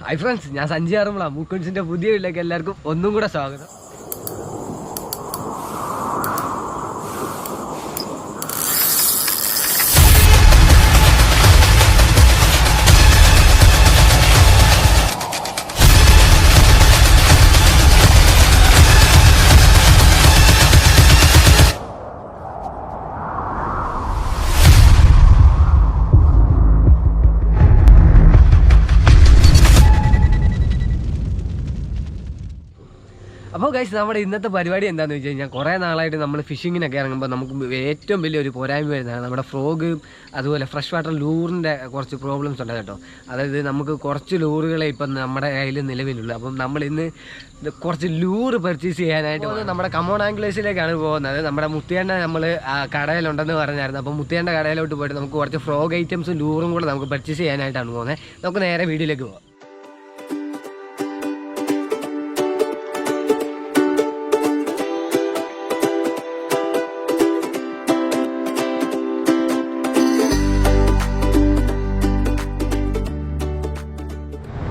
Hi friends, ഞാൻ സഞ്ജി ആറന്മുള. മുക്കുൻസിന്റെ പുതിയ വീട്ടിലേക്ക് എല്ലാവർക്കും ഒന്നും കൂടെ സ്വാഗതം. അപ്പോൾ ഗൈസ്, നമ്മുടെ ഇന്നത്തെ പരിപാടി എന്താണെന്ന് വെച്ച് കഴിഞ്ഞാൽ, കുറേ നാളായിട്ട് നമ്മൾ ഫിഷിങ്ങിനൊക്കെ ഇറങ്ങുമ്പോൾ നമുക്ക് ഏറ്റവും വലിയൊരു പോരായ്മ വരുന്നതാണ് നമ്മുടെ ഫ്രോഗ്, അതുപോലെ ഫ്രഷ് വാട്ടർ ലൂറിൻ്റെ കുറച്ച് പ്രോബ്ലംസ് ഉണ്ട് കേട്ടോ. അതായത് നമുക്ക് കുറച്ച് ലൂറുകളെ ഇപ്പം നമ്മുടെ കയ്യിൽ നിലവിലുള്ളൂ. അപ്പം നമ്മൾ ഇന്ന് കുറച്ച് ലൂറ് പർച്ചേസ് ചെയ്യാനായിട്ട് നമ്മുടെ കമോൺ ആംഗ്ലേഴ്സിലേക്കാണ് പോകുന്നത്. നമ്മുടെ മുത്തിയേണ്ട നമ്മൾ കടയിലുണ്ടെന്ന് പറഞ്ഞായിരുന്നു. അപ്പം മുത്തിയേണ്ട കടയിലോട്ട് പോയിട്ട് നമുക്ക് കുറച്ച് ഫ്രോഗ് ഐറ്റംസും ലൂറും കൂടെ നമുക്ക് പർച്ചേസ് ചെയ്യാനായിട്ടാണ് പോകുന്നത്. നമുക്ക് നേരെ വീഡിയോയിലേക്ക് പോകാം.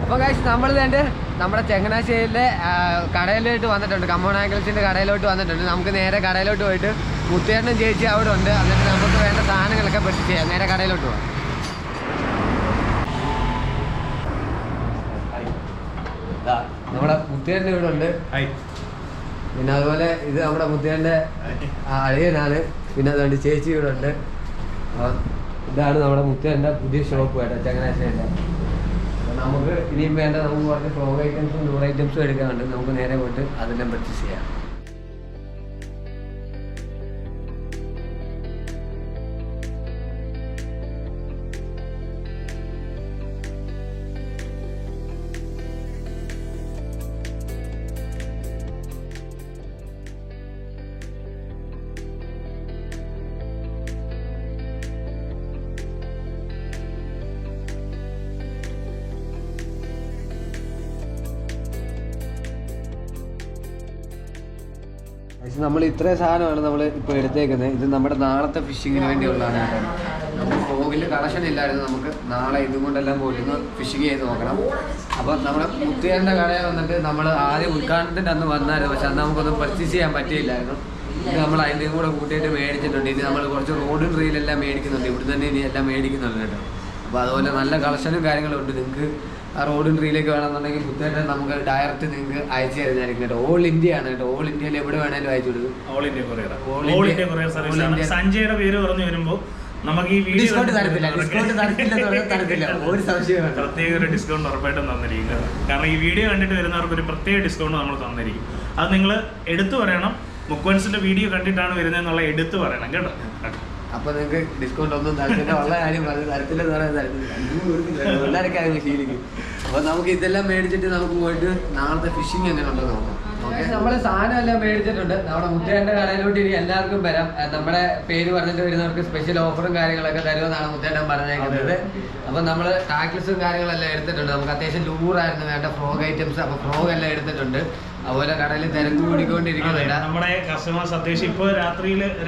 അപ്പോൾ ഗൈസ്, നമ്മൾ തന്നെ നമ്മുടെ ചങ്ങനാശ്ശേരിയിലെ കടയിലോട്ട് വന്നിട്ടുണ്ട്. കമോൺ ആംഗിൾസിൻ്റെ കടയിലോട്ട് വന്നിട്ടുണ്ട്. നമുക്ക് നേരെ കടയിലോട്ട് പോയിട്ട് മുത്തേണ്ണൻ ചേച്ചി അവിടെ ഉണ്ട്. എന്നിട്ട് നമുക്ക് വേണ്ട സാധനങ്ങളൊക്കെ പർച്ചേസ് ചെയ്യാം. നേരെ കടയിലോട്ട് പോകാം. നമ്മുടെ മുത്തേണ്ണൻ ഇവിടെ ഉണ്ട്. പിന്നെ അതുപോലെ ഇത് നമ്മുടെ മുത്തേൻ്റെ അളിയനാണ്. പിന്നെ അതുകൊണ്ട് ചേച്ചി ഇവിടെ ഉണ്ട്. ഇതാണ് നമ്മുടെ മുത്തേൻ്റെ പുതിയ ഷോപ്പ് കേട്ടോ, ചങ്ങനാശ്ശേരിയിലെ. നമുക്ക് ഇനിയും വേണ്ട നമുക്ക് കുറച്ച് ഫ്രോഗ് ഐറ്റംസും ലൂർ ഐറ്റംസും എടുക്കാനുണ്ട്. നമുക്ക് നേരെ പോയിട്ട് അതെല്ലാം പർച്ചേസ് ചെയ്യാം. നമ്മൾ ഇത്രയും സാധനമാണ് നമ്മൾ ഇപ്പോൾ എടുത്തേക്കുന്നത്. ഇത് നമ്മുടെ നാളത്തെ ഫിഷിങ്ങിന് വേണ്ടിയുള്ളതാണ് കേട്ടോ. നമുക്ക് ഫ്രോഗിൽ കണക്ഷൻ ഇല്ലായിരുന്നു. നമുക്ക് നാളെ ഇതും കൊണ്ടെല്ലാം പോയിട്ട് ഫിഷിങ് ചെയ്ത് നോക്കണം. അപ്പോൾ നമ്മുടെ മുത്തിയേൻ്റെ കടയിൽ വന്നിട്ട് നമ്മൾ ആദ്യം ഉദ്ഘാടനത്തിൻ്റെ അന്ന് വന്നായിരുന്നു. പക്ഷെ അന്ന് നമുക്കൊന്നും പർച്ചേസ് ചെയ്യാൻ പറ്റിയില്ലായിരുന്നു. ഇത് നമ്മൾ അതിൻ്റെയും കൂടെ കൂട്ടിയിട്ട് മേടിച്ചിട്ടുണ്ട്. ഇനി നമ്മൾ കുറച്ച് റോഡും റീലെല്ലാം മേടിക്കുന്നുണ്ട്. ഇവിടെ തന്നെ ഇനി എല്ലാം മേടിക്കുന്നുണ്ട് കേട്ടോ. അപ്പോൾ അതുപോലെ നല്ല കളക്ഷനും കാര്യങ്ങളും ഉണ്ട്. നിങ്ങൾക്ക് ആ റോഡും ട്രീയിലേക്ക് വേണമെന്നുണ്ടെങ്കിൽ മുത്തേട്ടൻ നമുക്ക് ഡയറക്റ്റ് നിങ്ങൾക്ക് അയച്ചു തരുന്നതായിരിക്കും കേട്ടോ. ഓൾ ഇന്ത്യ ആണ് കേട്ടോ. ഓൾ ഇന്ത്യയിൽ എവിടെ വേണേലും അയച്ചു കൊടുക്കും. All India courier service. സഞ്ജയുടെ പേര് പറഞ്ഞു വരുമ്പോൾ നമുക്ക് ഈ വീഡിയോ ഡിസ്കൗണ്ട് തരത്തില്ല ഒരു സംശയം. പ്രത്യേക ഒരു ഡിസ്കൗണ്ട് ഉറപ്പായിട്ടും തന്നിരിക്കും. കാരണം ഈ വീഡിയോ കണ്ടിട്ട് വരുന്നവർക്ക് ഒരു പ്രത്യേക ഡിസ്കൗണ്ട് നമ്മൾ തന്നിരിക്കും. അത് നിങ്ങൾ എടുത്തു പറയണം. മുക്വൻസിന്റെ വീഡിയോ കണ്ടിട്ടാണ് വരുന്നതെന്നുള്ള എടുത്തു പറയണം കേട്ടോ. അപ്പൊ നിങ്ങൾക്ക് ഡിസ്കൗണ്ട് ഒന്നും തരത്തില്ല. ഉള്ള കാര്യം പറഞ്ഞ് തരത്തില്ല എല്ലാവർക്കും ശീലിക്കും. അപ്പൊ നമുക്ക് ഇതെല്ലാം മേടിച്ചിട്ട് നമുക്ക് പോയിട്ട് നാളത്തെ ഫിഷിങ് എങ്ങനെ ഉണ്ടെന്ന് നോക്കാം. നമ്മള് സാധനം എല്ലാം മേടിച്ചിട്ടുണ്ട്. നമ്മുടെ മുത്തേന്റെ കടയിലോട്ട് ഇനി എല്ലാവർക്കും വരാം. നമ്മുടെ പേര് പറഞ്ഞിട്ട് വരുന്നവർക്ക് സ്പെഷ്യൽ ഓഫറും കാര്യങ്ങളൊക്കെ തരുമെന്നാണ് മുത്തേട്ടൻ പറഞ്ഞേക്കുന്നത്. അപ്പൊ നമ്മള് ടാക്കിൾസും കാര്യങ്ങളെല്ലാം എടുത്തിട്ടുണ്ട്. നമുക്ക് അത്യാവശ്യം ലൂറായിരുന്നു വേണ്ട ഫ്രോഗ് ഐറ്റംസ്. അപ്പൊ ഫ്രോഗ് എല്ലാം എടുത്തിട്ടുണ്ട്. അതുപോലെ കടയിൽ തിരക്ക് കൂടിക്കൊണ്ടിരിക്കുന്നില്ല. നമ്മുടെ കസ്റ്റമേഴ്സ് അത്യാവശ്യം ഇപ്പോൾ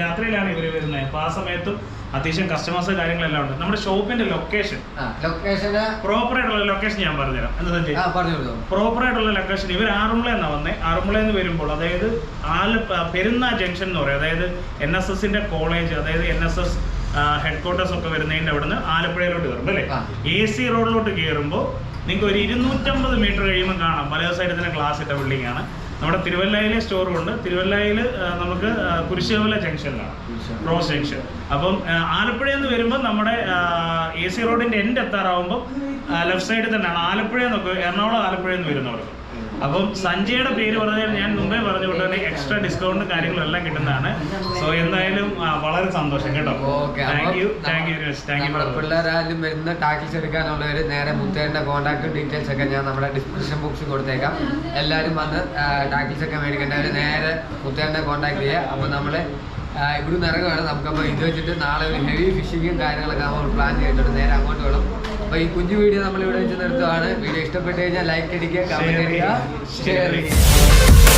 രാത്രിയിലാണ് ഇവര് വരുന്നത്. അപ്പൊ ആ സമയത്തും അത്യാവശ്യം കസ്റ്റമേഴ്സ് കാര്യങ്ങളെല്ലാം ഉണ്ട്. നമ്മുടെ ഷോപ്പിന്റെ ലൊക്കേഷൻ പ്രോപ്പർ ആയിട്ടുള്ള ലൊക്കേഷൻ ഞാൻ പറഞ്ഞുതരാം. എന്താ പ്രോപ്പർ ആയിട്ടുള്ള ലൊക്കേഷൻ ഇവർ ആറന്മുള എന്നാ വന്നേ. ആറന്മുളയിൽ വരുമ്പോൾ അതായത് പെരുന്ന ജംഗ്ഷൻ എന്ന് പറയും. അതായത് NSSന്റെ കോളേജ്, അതായത് NSS ഹെഡ്ക്വാർട്ടേഴ്സ് ഒക്കെ വരുന്നതിന്റെ അവിടെ നിന്ന് ആലപ്പുഴയിലോട്ട് കയറുമ്പോൾ അല്ലേ, AC റോഡിലോട്ട് കയറുമ്പോൾ നിങ്ങൾക്ക് ഒരു 250 മീറ്റർ കഴിയുമ്പോൾ കാണാം. പല സൈഡിൽ തന്നെ ഗ്ലാസ് ഇട്ട ബിൽഡിംഗ് ആണ്. നമ്മുടെ തിരുവല്ലയിലെ സ്റ്റോറുണ്ട്. തിരുവല്ലയിൽ നമുക്ക് കുരിശുമല ജംഗ്ഷനിലാണ്, ക്രോസ് ജംഗ്ഷൻ. അപ്പം ആലപ്പുഴയിൽ നിന്ന് വരുമ്പോൾ നമ്മുടെ AC റോഡിന്റെ എൻഡ് എത്താറാവുമ്പോൾ ലെഫ്റ്റ് സൈഡിൽ തന്നെയാണ് ആലപ്പുഴയിൽ നിന്നൊക്കെ എറണാകുളം ആലപ്പുഴയിൽ നിന്ന് വരുന്നവർക്ക്. അപ്പം സഞ്ജയുടെ പേര് പറഞ്ഞാൽ ഞാൻ മുമ്പേ പറഞ്ഞുകൊണ്ട് തന്നെ എക്സ്ട്രാ ഡിസ്കൗണ്ട് കാര്യങ്ങളും എല്ലാം കിട്ടുന്നതാണ്. സോ എന്തായാലും വളരെ സന്തോഷം കേട്ടോ. പിള്ളേരായാലും വരുന്ന ടാക്കിൾസ് എടുക്കാനുള്ളവർ നേരെ മുത്തേന്റെ കോൺടാക്ട് ഡീറ്റെയിൽസ് ഒക്കെ ഞാൻ നമ്മുടെ ഡിസ്ക്രിപ്ഷൻ ബോക്സിൽ കൊടുത്തേക്കാം. എല്ലാവരും വന്ന് ടാക്കിൾസ് ഒക്കെ മേടിക്കേണ്ടവർ നേരെ മുത്തേന്റെ കോൺടാക്ട് ചെയ്യുക. അപ്പോൾ നമ്മൾ ഇവിടുന്ന് ഇറങ്ങുകയാണ്. നമുക്കപ്പോൾ ഇത് വെച്ചിട്ട് നാളെ ഒരു ഹെവി ഫിഷിങ്ങും കാര്യങ്ങളൊക്കെ നമ്മൾ പ്ലാൻ ചെയ്തിട്ടുണ്ട്. നേരെ അങ്ങോട്ട് വേണം. അപ്പോൾ ഈ കുഞ്ഞു വീഡിയോ നമ്മൾ ഇവിടെ വെച്ച് നിർത്തുകയാണ്. വീഡിയോ ഇഷ്ടപ്പെട്ട് കഴിഞ്ഞാൽ ലൈക്ക് അടിക്കുക, കമൻറ്റ് ചെയ്യുക, ഷെയർ ചെയ്യുക.